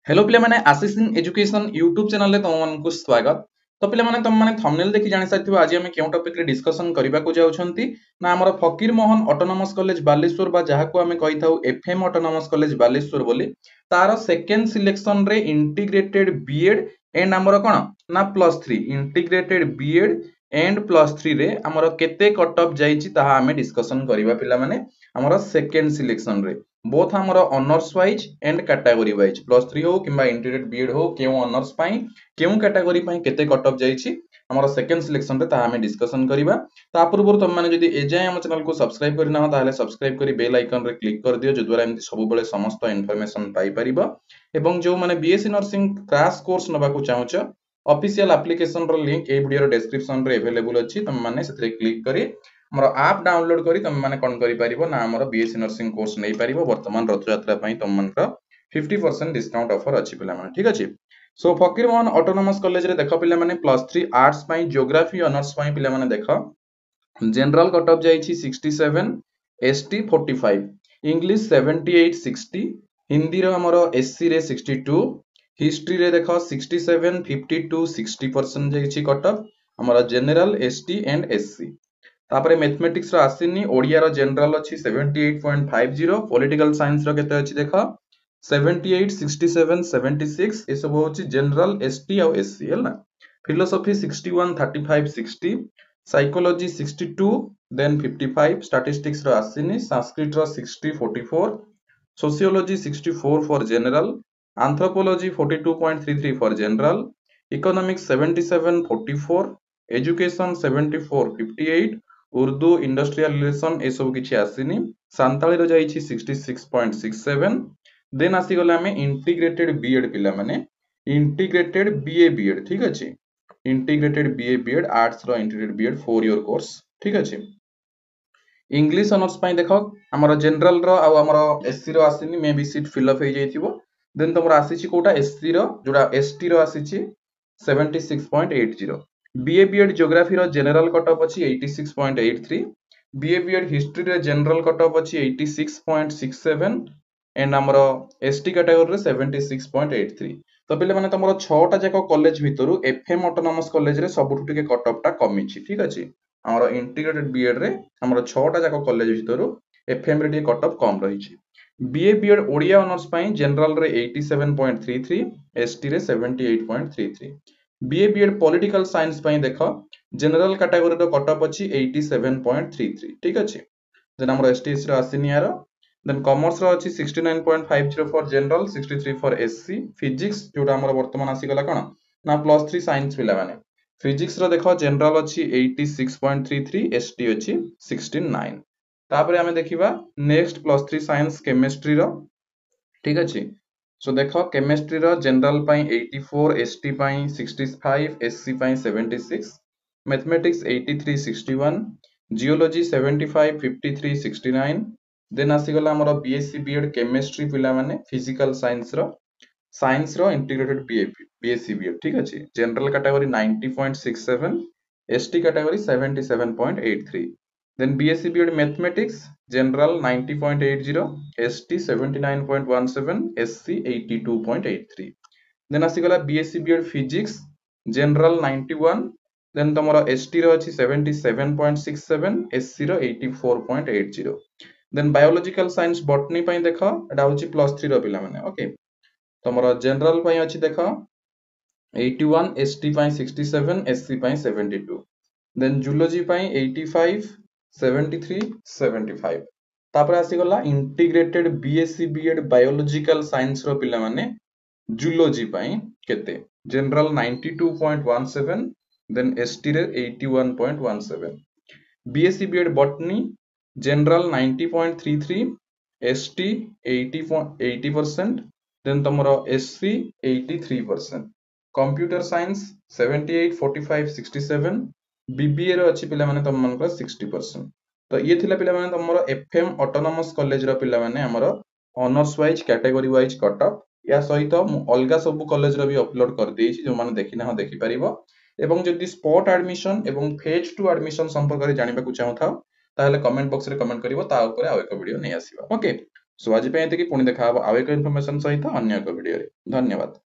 Hello पिले माने आशीष in education YouTube channel रे तुम मानकु स्वागत। तो पिले माने तुम माने थंबनेल देखि जानि सारिथिबो आज हम केउ टॉपिक रे डिस्कशन करिबा को जाउछंती ना हमर फकीर मोहन ऑटोनोमस कॉलेज बालेश्वर बा जहाको हमें कहिथाउ एफएम ऑटोनोमस कॉलेज बालेश्वर बोली तार सेकंड सिलेक्शन रे इंटीग्रेटेड बीएड एंड हमर कोन ना +3 इंटीग्रेटेड बीएड एंड +3 रे हमर केते कट ऑफ जाईची ताहा हमें डिस्कशन करिबा पिला माने हमर सेकंड सिलेक्शन रे बोथ हमर honours wise and category wise +3 हो किंबा इंटीग्रेटेड बीएड हो केउ ऑनर्स पई केउ कैटेगरी पई केते कट ऑफ जाईची हमर सेकंड सिलेक्शन रे ताहा हमें डिस्कशन करिबा। ता पूर्व तुम माने जदी एजाय हम चैनल को सब्सक्राइब करना हो ताहले सब्सक्राइब करी बेल आइकन रे क्लिक कर दियो जो द्वारा एमति सब बेले समस्त इंफॉर्मेशन पाई परिबो एवं जो माने बीएससी नर्सिंग क्रैश कोर्स नबा को चाहूछ ऑफिशियल एप्लीकेशन रो लिंक ए वीडियो रो डिस्क्रिप्शन रे अवेलेबल अछि तुम माने सेतरे क्लिक करी हमर ऐप डाउनलोड करी तुम माने कोन करि परिबो ना हमर बीएससी नर्सिंग कोर्स नै परिबो वर्तमान रथ यात्रा पई तुम मानकर 50% डिस्काउंट ऑफर अछि पिला माने ठीक अछि। सो फकीर मोहन ऑटोनोमस कॉलेज रे देखो पिला माने +3 आर्ट्स पई ज्योग्राफी ऑनर्स पई पिला माने देखो जनरल कट ऑफ जाईची 67 एसटी 45 इंग्लिश 78 60 हिंदी रो हमरो एससी रे 62 हिस्ट्री रे देखो 67 52 60% जाईची कट ऑफ हमरो जनरल एसटी एंड एससी। तापरे मैथमेटिक्स रो आसीनी ओडिया रो जनरल अछि 78.50 पॉलिटिकल साइंस रो केते अछि देखो 78 67 76 ए सब होछि जनरल एसटी और एससी हला। फिलोसॉफी 61 35 60 साइकोलॉजी 62 देन 55 स्टैटिस्टिक्स रो आसीनी संस्कृत रो 60 44 sociology 64 for general anthropology 42.33 for general economics 77 44 education 74 58 Urdu industrial relation ए सब किछि आसीनी सांताली रो जाईछि 66.67 देन आसी गला में इंटीग्रेटेड बीएड पिला माने इंटीग्रेटेड बीए बीएड ठीक अछि इंटीग्रेटेड बीए बीएड आर्ट्स रो इंटीग्रेटेड बीएड 4 ईयर कोर्स ठीक अछि। इंग्लिश ऑनर्स पई देखो हमर जनरल रो आ हमर एससी रो आसीनी maybe seat fill up हे जाइथिबो देन तमर आसीछि कोटा एससी रो जोडा एसटी रो आसीछि 76.80 बीए बीएड ज्योग्राफी रो जनरल कट ऑफ अछि 86.83 बीए बीएड हिस्ट्री रे जनरल कट ऑफ अछि 86.67 एंड हमर एसटी कैटेगरी रे 76.83 तो पिले माने तमरो 6 टा जाको कॉलेज भितरु एफएम ऑटोनोमस कॉलेज रे सबुठु टिके कट ऑफ टा कमी छि ठीक अछि। हमर इंटीग्रेटेड बीएड रे हमर 6 टा जाको कॉलेज भितरु एफएम रे टिके कट ऑफ कम रही छि। बीए बीएड ओडिया ऑनर्स पई जनरल रे 87.33 एसटी रे 78.33 बीए बीएड पॉलिटिकल साइंस पई देखो जनरल कैटेगरी रो कट ऑफ अछि 87.33 ठीक अछि। देन हमर एसटीएस रो आसीनी यारो देन कॉमर्स रो अछि 69.50 for general 63 for SC physics जोटा हमर वर्तमान आसी गला कोन ना +3 साइंस पिला माने फिजिक्स रो देखो जनरल अछि 86.33 एसटी अछि 69 तापरे हमें देखिबा नेक्स्ट +3 साइंस केमिस्ट्री रो ठीक अछि। सो देखो केमिस्ट्री रो जनरल पई 84 एसटी पई 65 एससी पई 76 मैथमेटिक्स 83 61 जियोलॉजी 75 53 69 देन आसी गला हमर बीएससी बीएड केमिस्ट्री पिला माने फिजिकल साइंस रो इंटीग्रेटेड बीएससी बीएड ठीक अछि general category 90.67 ST category 77.83 then BSc BEd Mathematics General 90.80 ST 79.17 SC 82.83 then आसीगला BSc BEd Physics General 91 then तमरो ST रो अछि 77.67 SC रो 84.80 then Biological Science Botany पई देखो एटा होछि +3 रो पिला माने ओके तमरो जनरल पई अछि देखो 81 ST पई 67 SC पई 72 then Zoology पई 85 73 75 तापर आसी गला integrated BSc BEd biological science रो पिला माने जूलॉजी पई केते जनरल 92.17 देन एसटी रे 81.17 BSc BEd botany general 90.33 ST 80% then तमरो एससी 83% कंप्यूटर साइंस 78 45 67 बीबीए रो अछि पिला माने तम मानकर 60% तो ये थिला पिला माने तमरो एफएम ऑटोनोमस कॉलेज रो पिला माने हमरो honours wise category wise cut off या सहित मु अलगा सब कॉलेज रो भी अपलोड कर देछि जो माने देखिना हो देखि परिबो एवं जदि स्पॉट एडमिशन एवं फेज 2 एडमिशन संपर्क रे जानिबा को चाहू था ताहले कमेंट बॉक्स रे कमेंट करिवो ता ऊपर आ एक वीडियो नै आसीबा ओके। ସो ଆଜି ପାଇଁ ଏତିକି, ପୁଣି ଦେଖା ହବ ଆଉ ଏକ ଇନଫର୍ମେସନ ସହିତ ଅନ୍ୟ ଏକ ଭିଡିଓରେ। ଧନ୍ୟବାଦ।